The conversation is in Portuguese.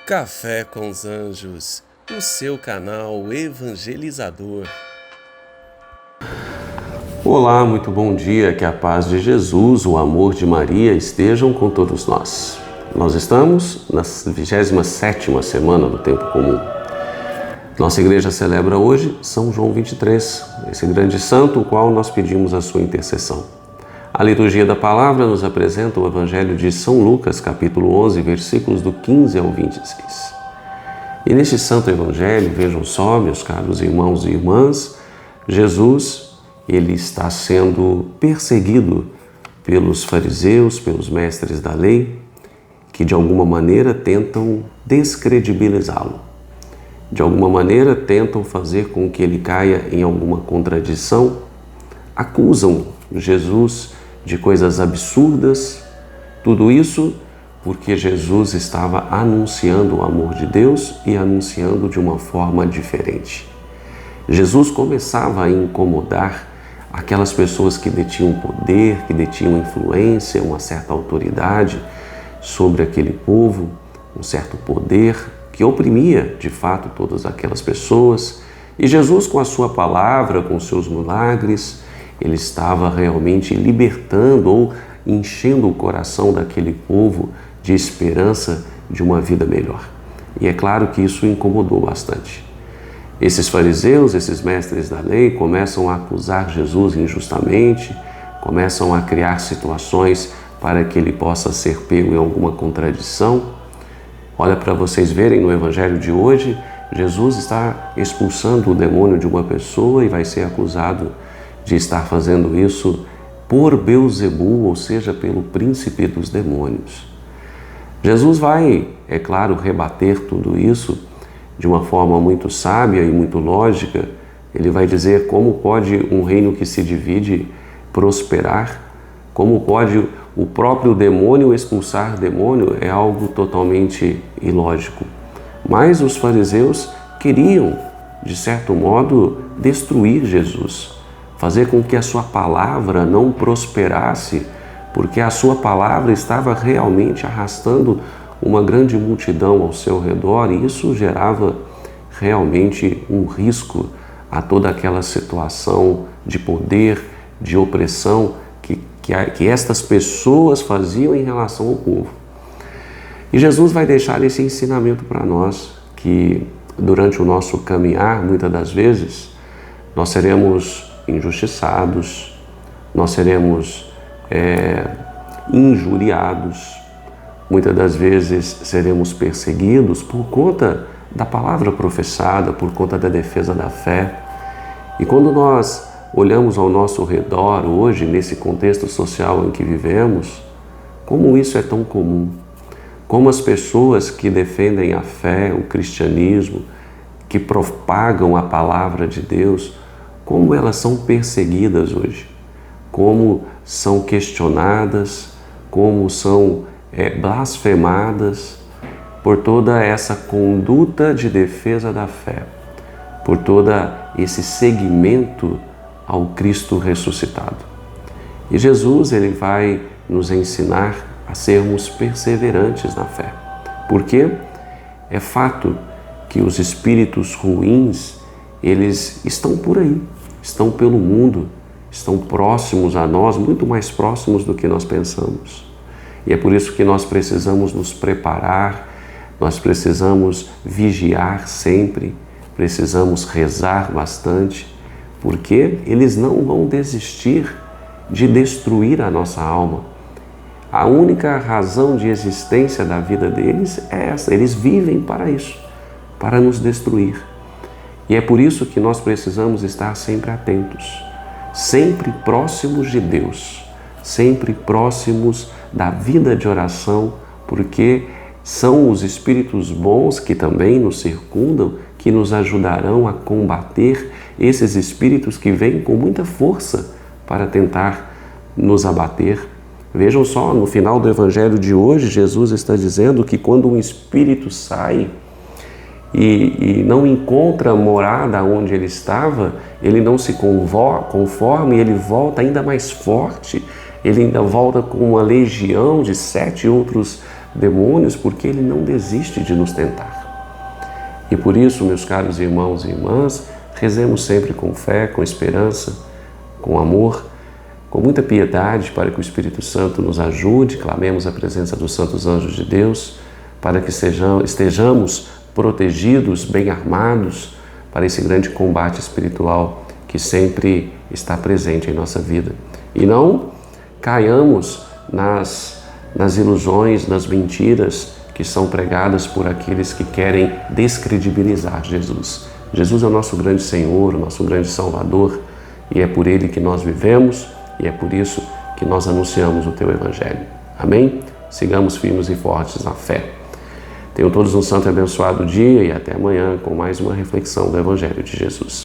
Café com os Anjos, o seu canal evangelizador. Olá, muito bom dia, que a paz de Jesus, o amor de Maria estejam com todos nós. Nós estamos na 27ª semana do Tempo Comum. Nossa igreja celebra hoje São João 23, esse grande santo, o qual nós pedimos a sua intercessão. A liturgia da palavra nos apresenta o Evangelho de São Lucas, capítulo 11, versículos do 15 ao 26. E neste santo Evangelho, vejam só, meus caros irmãos e irmãs, Jesus, ele está sendo perseguido pelos fariseus, pelos mestres da lei, que de alguma maneira tentam descredibilizá-lo. De alguma maneira tentam fazer com que ele caia em alguma contradição, acusam Jesus de coisas absurdas, tudo isso porque Jesus estava anunciando o amor de Deus e anunciando de uma forma diferente. Jesus começava a incomodar aquelas pessoas que detinham poder, que detinham influência, uma certa autoridade sobre aquele povo, um certo poder que oprimia de fato todas aquelas pessoas. E Jesus, com a sua palavra, com os seus milagres, ele estava realmente libertando ou enchendo o coração daquele povo de esperança de uma vida melhor. E é claro que isso incomodou bastante. Esses fariseus, esses mestres da lei, começam a acusar Jesus injustamente, começam a criar situações para que ele possa ser pego em alguma contradição. Olha, para vocês verem, no Evangelho de hoje, Jesus está expulsando o demônio de uma pessoa e vai ser acusado de estar fazendo isso por Beelzebul, ou seja, pelo príncipe dos demônios. Jesus vai, é claro, rebater tudo isso de uma forma muito sábia e muito lógica. Ele vai dizer como pode um reino que se divide prosperar, como pode o próprio demônio expulsar demônio, é algo totalmente ilógico. Mas os fariseus queriam, de certo modo, destruir Jesus, fazer com que a sua palavra não prosperasse, porque a sua palavra estava realmente arrastando uma grande multidão ao seu redor, e isso gerava realmente um risco a toda aquela situação de poder, de opressão que estas pessoas faziam em relação ao povo. E Jesus vai deixar esse ensinamento para nós, que durante o nosso caminhar, muitas das vezes, nós seremos injustiçados, nós seremos injuriados, muitas das vezes seremos perseguidos por conta da palavra professada, por conta da defesa da fé. E quando nós olhamos ao nosso redor hoje, nesse contexto social em que vivemos, como isso é tão comum, como as pessoas que defendem a fé, o cristianismo, que propagam a palavra de Deus, como elas são perseguidas hoje, como são questionadas, como são blasfemadas por toda essa conduta de defesa da fé, por todo esse seguimento ao Cristo ressuscitado. E Jesus, ele vai nos ensinar a sermos perseverantes na fé, porque é fato que os espíritos ruins, eles estão por aí, estão pelo mundo, estão próximos a nós, muito mais próximos do que nós pensamos. E é por isso que nós precisamos nos preparar, nós precisamos vigiar sempre, precisamos rezar bastante, porque eles não vão desistir de destruir a nossa alma. A única razão de existência da vida deles é essa, eles vivem para isso, para nos destruir. E é por isso que nós precisamos estar sempre atentos, sempre próximos de Deus, sempre próximos da vida de oração, porque são os espíritos bons que também nos circundam, que nos ajudarão a combater esses espíritos que vêm com muita força para tentar nos abater. Vejam só, no final do Evangelho de hoje, Jesus está dizendo que quando um espírito sai e não encontra morada onde ele estava, ele não se conforma e ele volta ainda mais forte, ele ainda volta com uma legião de 7 outros demônios porque Ele não desiste de nos tentar. E por isso, meus caros irmãos e irmãs, rezemos sempre com fé, com esperança, com amor, com muita piedade, para que o Espírito Santo nos ajude, clamemos a presença dos santos anjos de Deus, para que estejamos protegidos, bem armados, para esse grande combate espiritual que sempre está presente em nossa vida. E não caiamos nas ilusões, nas mentiras que são pregadas por aqueles que querem descredibilizar Jesus. Jesus é o nosso grande Senhor, o nosso grande Salvador, e é por Ele que nós vivemos, e é por isso que nós anunciamos o Teu Evangelho. Amém? Sigamos firmes e fortes na fé. Tenham todos um santo e abençoado dia e até amanhã com mais uma reflexão do Evangelho de Jesus.